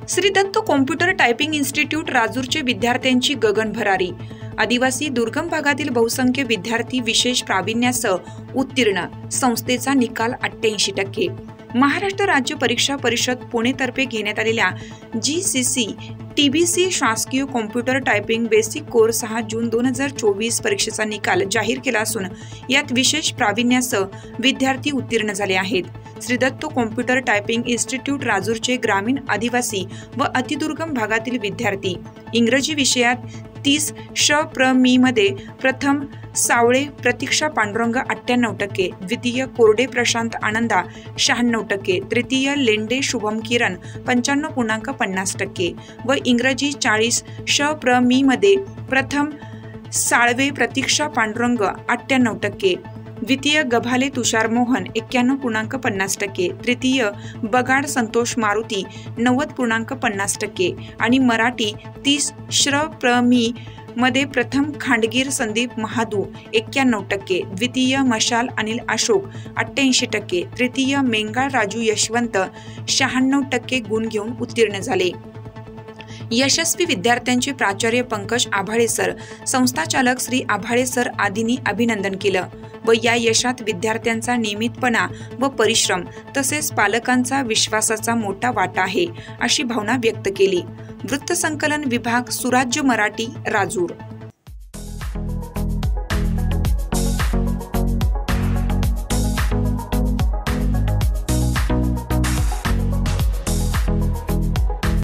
Shri Datta computer typing institute राजूरचे विद्यार्थ्यांची गगन भरारी। आदिवासी दुर्गम भागातील बहुसंख्य विद्यार्थी विशेष प्रावीण्यासह उत्तीर्ण। संस्थेचा निकाल 88%। महाराष्ट्र राज्य परीक्षा परिषद पुणे तर्फे घेण्यात आलेल्या GCC TBC शासकीय कॉम्प्युटर टायपिंग बेसिक कोर्स 6 जून 2024 परीक्षेचा निकाल जाहीर केला असून यात विशेष प्रावीण्यासह विद्यार्थी उत्तीर्ण झाले आहेत। Shri Datta computer typing institute राजूरचे ग्रामीण, आदिवासी व अतिदुर्गम भागातील विद्यार्थी इंग्रजी विषयात 30 श.प्र.मी. मध्ये प्रथम सावळे प्रतीक्षा पांडुरंग 98%, द्वितीय कोरडे प्रशांत आनंदा 96%, तृतीय लेंडे शुभम किरण 95.50% व इंग्रजी 40 श.प्र.मी. मध्ये प्रथम साळवे प्रतीक्षा पांडुरंग 98%, द्वितीय गभाले तुषार मोहन 91.50%, तृतीय बगाड संतोष मारुती 90.50% आणि मराठी 30 श.प्र.मी. मध्ये प्रथम खांडगीर संदीप महादू 91%, द्वितीय मशाल अनिल अशोक 88%, तृतीय मेंगाळ राजू यशवंत 96% गुण घेऊन उत्तीर्ण झाले। यशस्वी विद्यार्थ्यांचे प्राचार्य पंकज आभाळे सर, संस्थाचालक श्री आभाळे सर आदींनी अभिनंदन केलं व या यशात विद्यार्थ्यांचा नियमितपणा व परिश्रम तसेच पालकांचा विश्वासाचा मोठा वाटा आहे अशी भावना व्यक्त केली। वृत्तसंकलन विभाग, सुराज्य मराठी, राजूर।